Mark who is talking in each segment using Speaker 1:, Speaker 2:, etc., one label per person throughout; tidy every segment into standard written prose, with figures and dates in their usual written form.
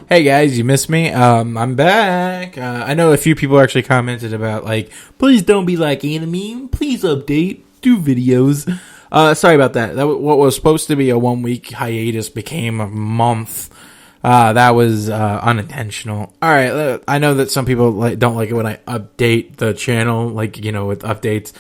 Speaker 1: Hey guys, you missed me? I'm back. I know a few people actually commented about, like, please don't be like Anime, please update, do videos. Sorry about that. What was supposed to be a 1 week hiatus became a month. That was unintentional. Alright, I know that some people don't like it when I update the channel, like, you know, with updates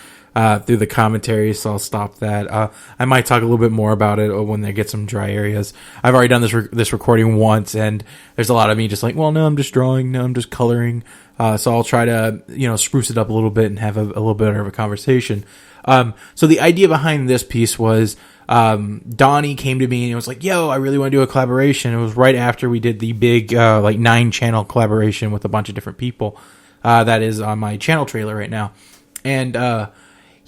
Speaker 1: through the commentary, so I'll stop that. I might talk a little bit more about it when they get some dry areas. I've already done this recording once, and there's a lot of me just like, well, no, I'm just drawing, no, I'm just coloring. So I'll try to, you know, spruce it up a little bit and have a little bit of a conversation. So the idea behind this piece was, Donnie came to me and was like, yo, I really want to do a collaboration. It was right after we did the big, 9-channel collaboration with a bunch of different people, that is on my channel trailer right now. And,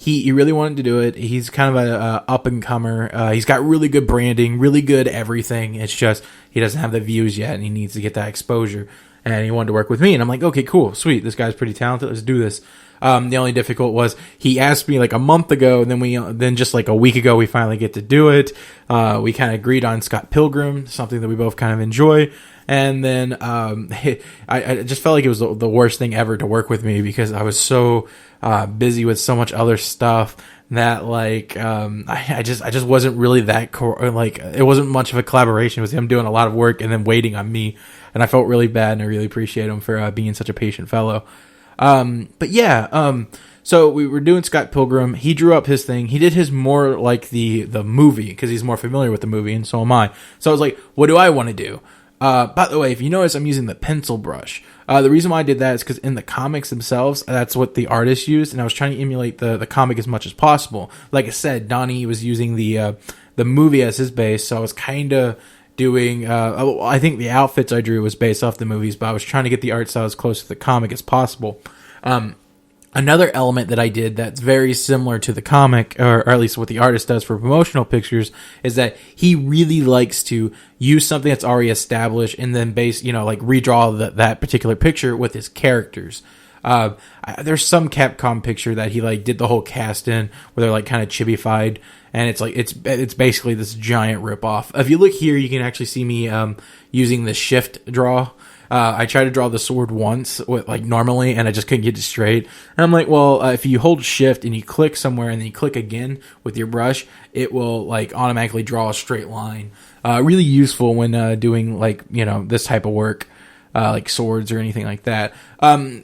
Speaker 1: he really wanted to do it. He's kind of a up and comer. He's got really good branding, really good everything. It's just, he doesn't have the views yet and he needs to get that exposure. And he wanted to work with me. And I'm like, okay, cool, sweet. This guy's pretty talented. Let's do this. The only difficult was he asked me like a month ago, and then just like a week ago, we finally get to do it. We kind of agreed on Scott Pilgrim, something that we both kind of enjoy. And then, I just felt like it was the worst thing ever to work with me because I was so, busy with so much other stuff that like, I just wasn't really that it wasn't much of a collaboration. It was him doing a lot of work and then waiting on me. And I felt really bad, and I really appreciate him for, being such a patient fellow. But yeah, so we were doing Scott Pilgrim. He drew up his thing. He did his more like the movie because he's more familiar with the movie, and so am I. So I was like, what do I want to do? By the way, if you notice, I'm using the pencil brush. The reason why I did that is because in the comics themselves, that's what the artist used, and I was trying to emulate the comic as much as possible. Like I said, Donnie was using the movie as his base, so I was kind of doing, I think the outfits I drew was based off the movies, but I was trying to get the art style as close to the comic as possible. Another element that I did that's very similar to the comic, or at least what the artist does for promotional pictures, is that he really likes to use something that's already established and then redraw that particular picture with his characters. There's some Capcom picture that he did the whole cast in where they're kind of chibified, and it's basically this giant ripoff. If you look here, you can actually see me using the shift draw. I tried to draw the sword once with normally, and I just couldn't get it straight. And I'm like, well, if you hold shift and you click somewhere and then you click again with your brush, it will automatically draw a straight line. Really useful when doing this type of work, like swords or anything like that.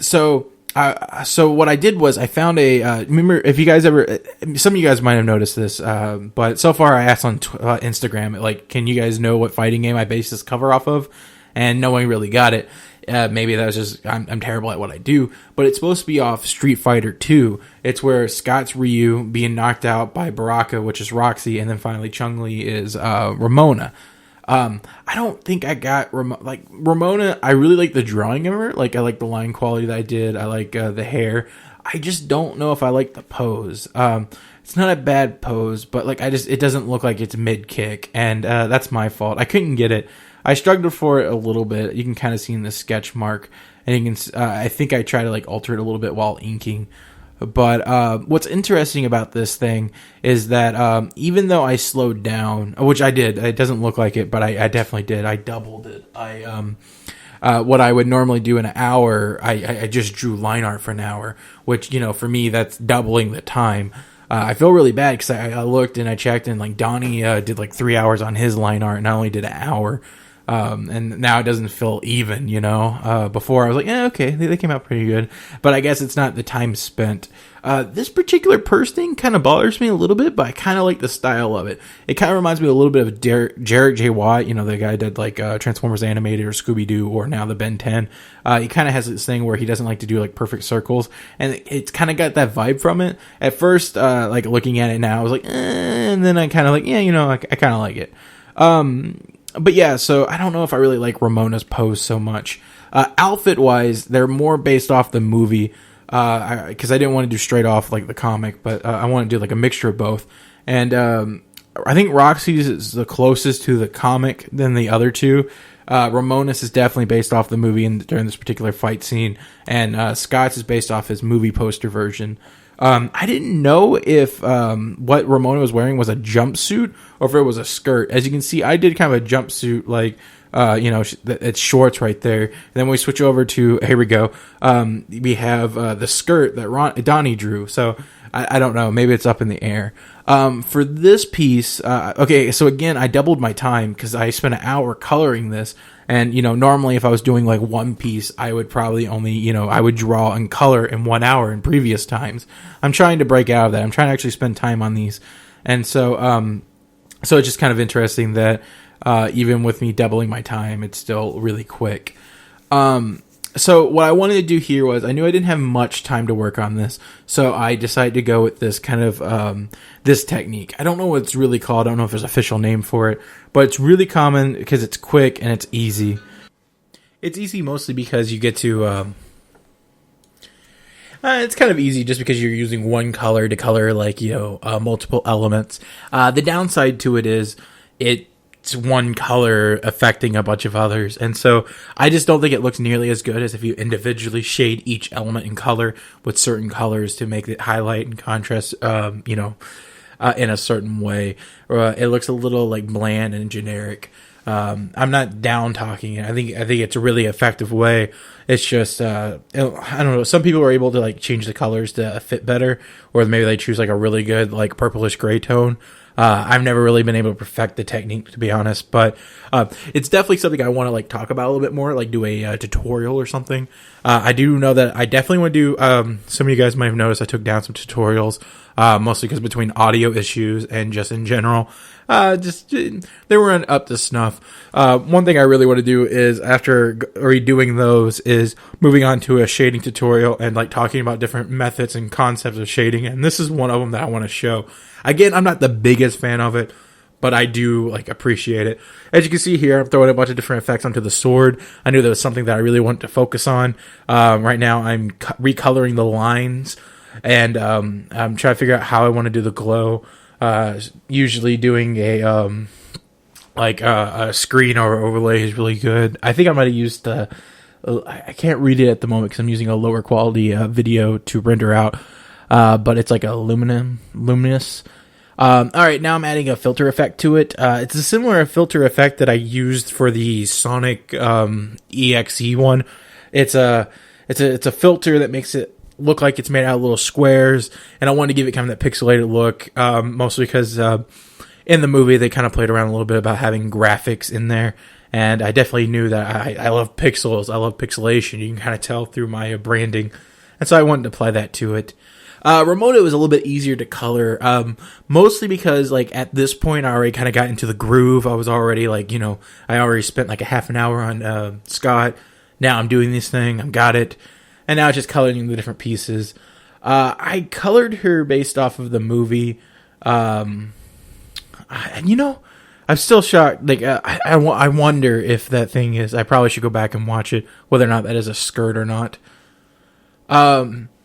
Speaker 1: So what I did was I found remember, if you guys some of you guys might have noticed this, but so far I asked on Instagram, can you guys know what fighting game I based this cover off of? And no one really got it. Maybe that was just, I'm terrible at what I do, but it's supposed to be off Street Fighter 2. It's where Scott's Ryu being knocked out by Baraka, which is Roxy, and then finally Chun-Li is Ramona. I don't think I got Ramona. I really like the drawing of her. I like the line quality that I did. I like the hair. I just don't know if I like the pose. It's not a bad pose, but it doesn't look like it's mid kick, and that's my fault. I couldn't get it. I struggled for it a little bit. You can kind of see in the sketch mark, and you can. I think I try to alter it a little bit while inking. But what's interesting about this thing is that even though I slowed down, which I did, it doesn't look like it, but I definitely did. I doubled it. What I would normally do in an hour, I just drew line art for an hour, which for me that's doubling the time. I feel really bad because I looked and I checked, and Donnie did 3 hours on his line art, and I only did an hour. And now it doesn't feel even, before I was like, okay, they came out pretty good, but I guess it's not the time spent. This particular purse thing kind of bothers me a little bit, but I kind of like the style of it. It kind of reminds me a little bit of Jarek J. Watt, the guy that did Transformers Animated or Scooby-Doo or now the Ben 10. He kind of has this thing where he doesn't like to do perfect circles, and it's kind of got that vibe from it. At first, looking at it now, I was like, and then I kind of I kind of like it. But yeah, so I don't know if I really like Ramona's pose so much. Outfit-wise, they're more based off the movie, because I didn't want to do straight off the comic, but I want to do a mixture of both. And I think Roxy's is the closest to the comic than the other two. Ramona's is definitely based off the movie during this particular fight scene, and Scott's is based off his movie poster version. I didn't know if what Ramona was wearing was a jumpsuit or if it was a skirt. As you can see, I did kind of a jumpsuit, like, it's shorts right there. And then we switch over to, here we go. We have the skirt that Donnie drew. So I don't know. Maybe it's up in the air. For this piece, okay, so again, I doubled my time because I spent an hour coloring this. And, normally if I was doing like one piece, I would probably only, I would draw and color in 1 hour in previous times. I'm trying to break out of that. I'm trying to actually spend time on these. And so, so it's just kind of interesting that, even with me doubling my time, it's still really quick. So what I wanted to do here was, I knew I didn't have much time to work on this, so I decided to go with this kind of, this technique. I don't know what it's really called. I don't know if there's an official name for it, but it's really common because it's quick and it's easy. It's easy mostly because you get to, it's kind of easy just because you're using one color to color, like, multiple elements. The downside to it is it's one color affecting a bunch of others. And so I just don't think it looks nearly as good as if you individually shade each element in color with certain colors to make it highlight and contrast, in a certain way. It looks a little like bland and generic. I'm not down talking it. I think it's a really effective way. It's just, I don't know. Some people are able to like change the colors to fit better, or maybe they choose like a really good like purplish gray tone. I've never really been able to perfect the technique, to be honest, but it's definitely something I want to like talk about a little bit more, like do a tutorial or something. I do know that I definitely want to do. Some of you guys might have noticed I took down some tutorials, mostly because between audio issues and just in general, they weren't up to snuff. One thing I really want to do is, after redoing those, is moving on to a shading tutorial and like talking about different methods and concepts of shading, and this is one of them that I want to show. Again, I'm not the biggest fan of it, but I do like appreciate it. As you can see here, I'm throwing a bunch of different effects onto the sword. I knew that was something that I really wanted to focus on. Right now, I'm recoloring the lines, and I'm trying to figure out how I want to do the glow. Usually doing a screen or overlay is really good. I think I might have used I can't read it at the moment because I'm using a lower quality video to render out, but it's like a luminous. All right, now I'm adding a filter effect to it. It's a similar filter effect that I used for the Sonic EXE one. It's a filter that makes it look like it's made out of little squares, and I wanted to give it kind of that pixelated look, mostly because in the movie they kind of played around a little bit about having graphics in there, and I definitely knew that I love pixels, I love pixelation. You can kind of tell through my branding, and so I wanted to apply that to it. Ramona was a little bit easier to color, mostly because, like, at this point I already kind of got into the groove. I was already, like, I already spent like a half an hour on Scott. Now I'm doing this thing, I've got it, and now it's just coloring the different pieces. I colored her based off of the movie, and I'm still shocked. Like, I wonder if that thing is, I probably should go back and watch it, whether or not that is a skirt or not.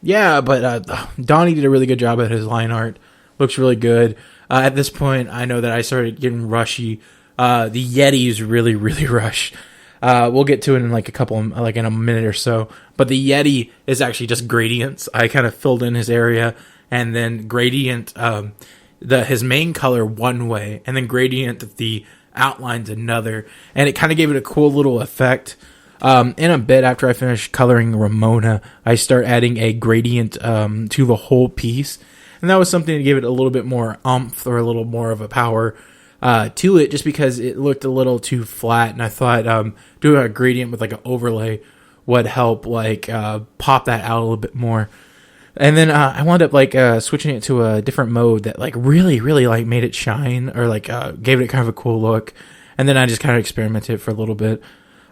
Speaker 1: Yeah, but Donnie did a really good job at his line art. Looks really good. At this point, I know that I started getting rushy. The Yeti's really, really rushed. We'll get to it in like in a minute or so. But the Yeti is actually just gradients. I kind of filled in his area, and then gradient his main color one way, and then gradient the outlines another, and it kind of gave it a cool little effect. In a bit after I finish coloring Ramona, I start adding a gradient to the whole piece, and that was something to give it a little bit more oomph, or a little more of a power to it, just because it looked a little too flat, and I thought doing a gradient with like an overlay would help like pop that out a little bit more. And then I wound up like switching it to a different mode that like really, really like made it shine, or like gave it kind of a cool look. And then I just kind of experimented for a little bit.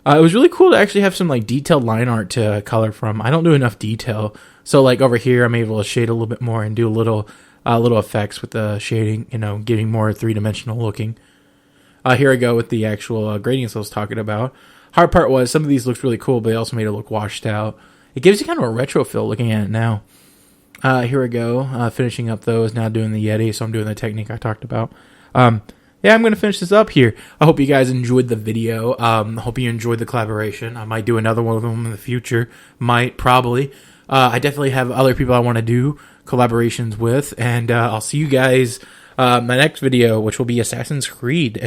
Speaker 1: It was really cool to actually have some like detailed line art to color from. I don't do enough detail, so like over here I'm able to shade a little bit more and do a little effects with the shading, getting more 3-dimensional looking. Here I go with the actual gradients I was talking about. Hard part was some of these looked really cool, but they also made it look washed out. It gives you kind of a retro feel looking at it now. Here we go, finishing up those, now doing the Yeti, so I'm doing the technique I talked about. Yeah, I'm going to finish this up here. I hope you guys enjoyed the video. I hope you enjoyed the collaboration. I might do another one of them in the future. Probably. I definitely have other people I want to do collaborations with. And I'll see you guys my next video, which will be Assassin's Creed.